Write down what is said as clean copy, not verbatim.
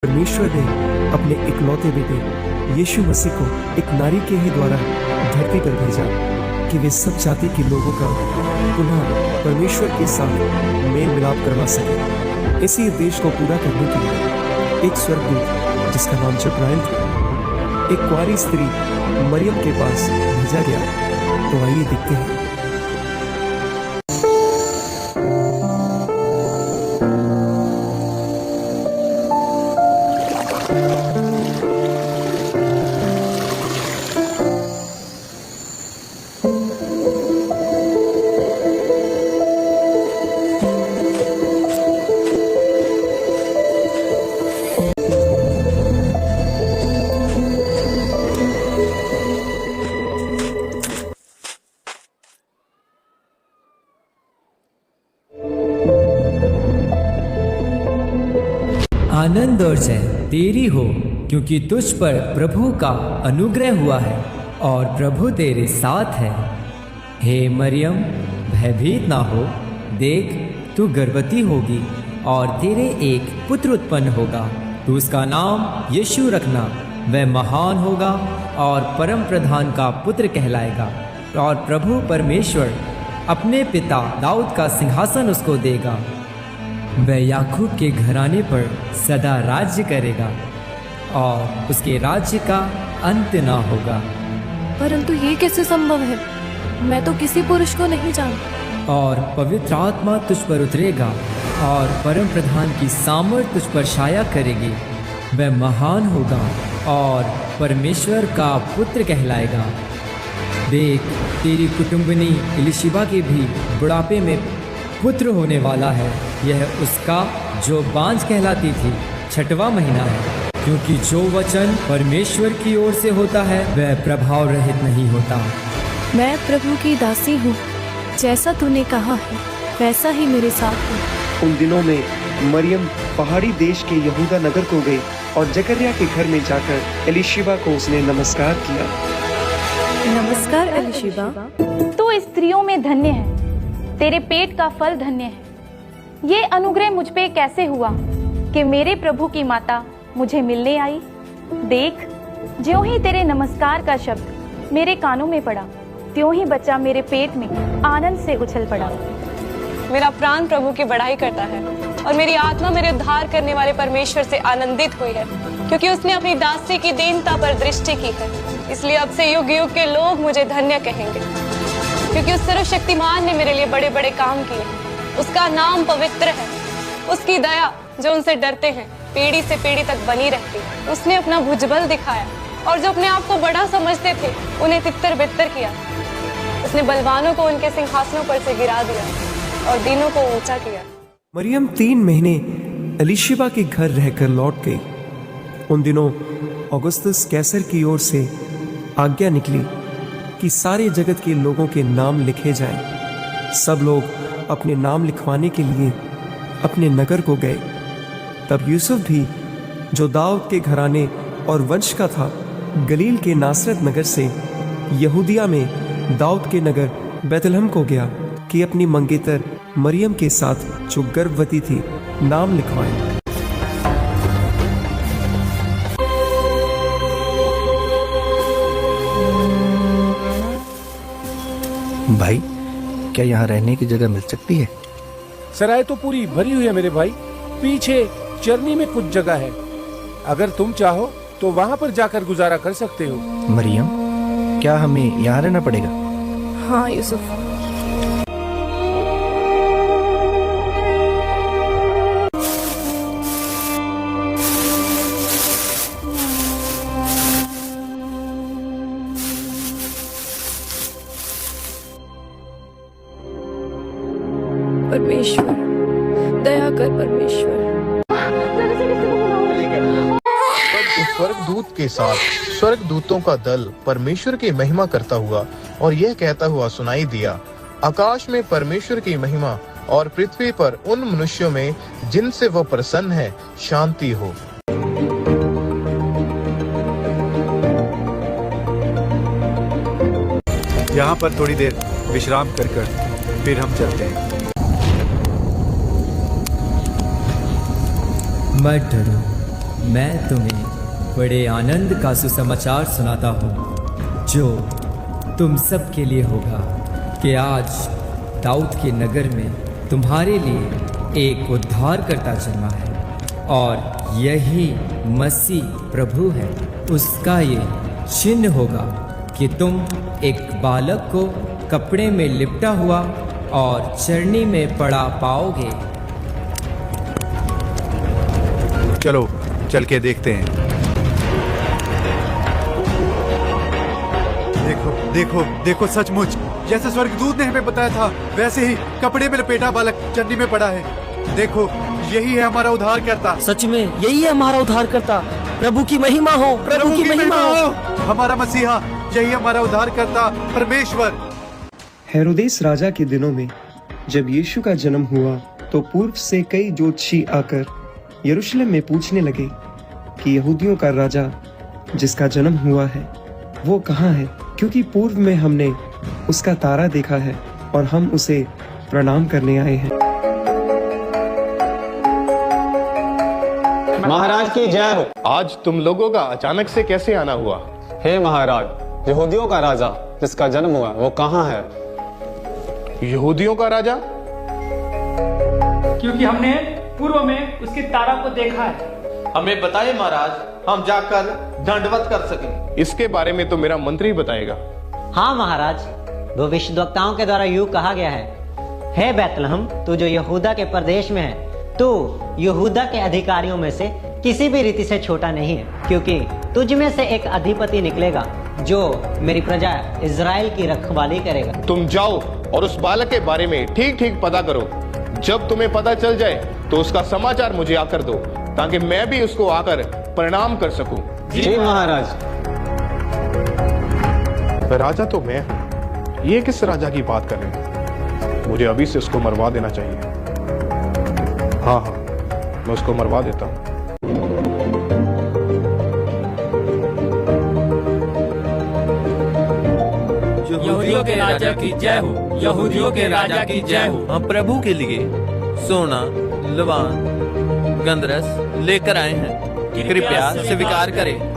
परमेश्वर ने अपने इकलौते बेटे यीशु मसीह को एक नारी के ही द्वारा धरती पर भेजा कि वे सब जाति के लोगों का पुनः परमेश्वर के साथ मेल मिलाप करवा सके। इसी उद्देश्य को पूरा करने के लिए एक स्वर्गदूत जिसका नाम जब्राइल था एक कुंवारी स्त्री मरियम के पास भेजा गया। तो आइए देखते हैं। आनंद और जय तेरी हो, क्योंकि तुझ पर प्रभु का अनुग्रह हुआ है और प्रभु तेरे साथ है। हे मरियम, भयभीत ना हो, देख तू गर्भवती होगी और तेरे एक पुत्र उत्पन्न होगा। तू उसका नाम यीशु रखना। वह महान होगा और परम प्रधान का पुत्र कहलाएगा और प्रभु परमेश्वर अपने पिता दाऊद का सिंहासन उसको देगा। वह याकूब के घराने पर सदा राज्य करेगा और उसके राज्य का अंत ना होगा। परंतु ये कैसे संभव है? मैं तो किसी पुरुष को नहीं जानता। और पवित्र आत्मा तुझ पर उतरेगा और परम प्रधान की सामर्थ तुझ पर छाया करेगी। वह महान होगा और परमेश्वर का पुत्र कहलाएगा। देख, तेरी कुटुंबिनी इलिशिबा के भी बुढ़ापे में पुत्र होने वाला है। यह उसका जो बांझ कहलाती थी 6वां महीना है, क्योंकि जो वचन परमेश्वर की ओर से होता है वह प्रभाव रहित नहीं होता। मैं प्रभु की दासी हूँ, जैसा तूने कहा है वैसा ही मेरे साथ हो। उन दिनों में मरियम पहाड़ी देश के यहूदा नगर को गई और जकरिया के घर में जाकर एलिशिबा को उसने नमस्कार किया। नमस्कार एलिशिबा। तू स्त्रियों में धन्य है, तेरे पेट का फल धन्य है। ये अनुग्रह मुझ पे कैसे हुआ कि मेरे प्रभु की माता मुझे मिलने आई। देख, ज्यों ही तेरे नमस्कार का शब्द मेरे कानों में पड़ा, त्यों ही बच्चा मेरे पेट में आनंद से उछल पड़ा। मेरा प्राण प्रभु की बड़ाई करता है और मेरी आत्मा मेरे उद्धार करने वाले परमेश्वर से आनंदित हुई है, क्योंकि उसने अपनी दासी की दीनता पर दृष्टि की है। इसलिए अब से युग युग के लोग मुझे धन्य कहेंगे, क्योंकि उस सर्वशक्तिमान ने मेरे लिए बड़े बड़े काम किए। उसका नाम पवित्र है। उसकी दया जो उनसे डरते हैं पीढ़ी से पीढ़ी तक बनी रहती है। उसने अपना भुजबल दिखाया और जो अपने आप को बड़ा समझते थे उन्हें तितर बितर किया। उसने बलवानों को उनके सिंहासनों पर से गिरा दिया और दीनों को ऊंचा किया। मरियम 3 महीने एलिशिबा के घर रहकर लौट गई। उन दिनों ऑगस्टस कैसर की ओर से आज्ञा निकली कि सारे जगत के लोगों के नाम लिखे जाएं। सब लोग अपने नाम लिखवाने के लिए अपने नगर को गए। तब यूसुफ भी, जो दाऊद के घराने और वंश का था, गलील के नासरत नगर से यहूदिया में दाऊद के नगर बैतलहम को गया कि अपनी मंगेतर मरियम के साथ जो गर्भवती थी नाम लिखवाए। भाई, क्या यहाँ रहने की जगह मिल सकती है? सराय तो पूरी भरी हुई है मेरे भाई। पीछे चरनी में कुछ जगह है, अगर तुम चाहो तो वहाँ पर जाकर गुजारा कर सकते हो। मरियम, क्या हमें यहाँ रहना पड़ेगा? हाँ यूसुफ। परमेश्वर, दया कर परमेश्वर। उस स्वर्गदूत के साथ स्वर्गदूतों का दल परमेश्वर की महिमा करता हुआ और यह कहता हुआ सुनाई दिया, आकाश में परमेश्वर की महिमा और पृथ्वी पर उन मनुष्यों में जिनसे वह प्रसन्न है शांति हो। यहाँ पर थोड़ी देर विश्राम कर फिर हम चलते हैं। मत डरो, मैं तुम्हें बड़े आनंद का सुसमाचार सुनाता हूँ जो तुम सब के लिए होगा कि आज दाऊद के नगर में तुम्हारे लिए एक उद्धारकर्ता जन्मा है और यही मसीह प्रभु है। उसका ये चिन्ह होगा कि तुम एक बालक को कपड़े में लिपटा हुआ और चरनी में पड़ा पाओगे। चलो चल के देखते हैं। देखो देखो देखो, सचमुच जैसे स्वर्गदूत ने हमें बताया था वैसे ही कपड़े में लपेटा बालक चन्नी में पड़ा है। देखो यही है हमारा उद्धारकर्ता। सच में यही है हमारा उद्धारकर्ता। प्रभु की महिमा हो, प्रभु की महिमा हो। हमारा मसीहा, यही हमारा उद्धारकर्ता परमेश्वर। हेरोदेस राजा के दिनों में जब यीशु का जन्म हुआ तो पूर्व से कई ज्योतिषी आकर यरूशलेम में पूछने लगे कि यहूदियों का राजा जिसका जन्म हुआ है वो कहाँ है, क्योंकि पूर्व में हमने उसका तारा देखा है और हम उसे प्रणाम करने आए हैं। महाराज की जय हो। आज तुम लोगों का अचानक से कैसे आना हुआ? हे महाराज, यहूदियों का राजा जिसका जन्म हुआ वो कहाँ है? यहूदियों का राजा? क्योंकि हमने पूर्व में उसके तारा को देखा है। हमें बताइए महाराज, हम जाकर दंडवत कर सकें। इसके बारे में तो मेरा मंत्री बताएगा। हाँ महाराज, भविष्यद्वक्ताओं के द्वारा यूं कहा गया है, हे बैतलहम, तू जो यहूदा के प्रदेश में है, तू यहूदा के अधिकारियों में से किसी भी रीति से छोटा नहीं है, क्योंकि तुझ में से एक अधिपति निकलेगा जो मेरी प्रजा इजराइल की रखवाली करेगा। तुम जाओ और उस बालक के बारे में ठीक ठीक पता करो। जब तुम्हें पता चल जाए तो उसका समाचार मुझे आकर दो, ताकि मैं भी उसको आकर प्रणाम कर सकूं। जी महाराज। राजा तो मैं हूं, ये किस राजा की बात कर रहे हैं? मुझे अभी से उसको मरवा देना चाहिए। हाँ हाँ, मैं उसको मरवा देता हूँ। यहूदियों के राजा की जय हो, यहूदियों के राजा की जय हो। हम प्रभु के लिए सोना, लवान, गंधरस लेकर आए हैं, कृपया स्वीकार करें।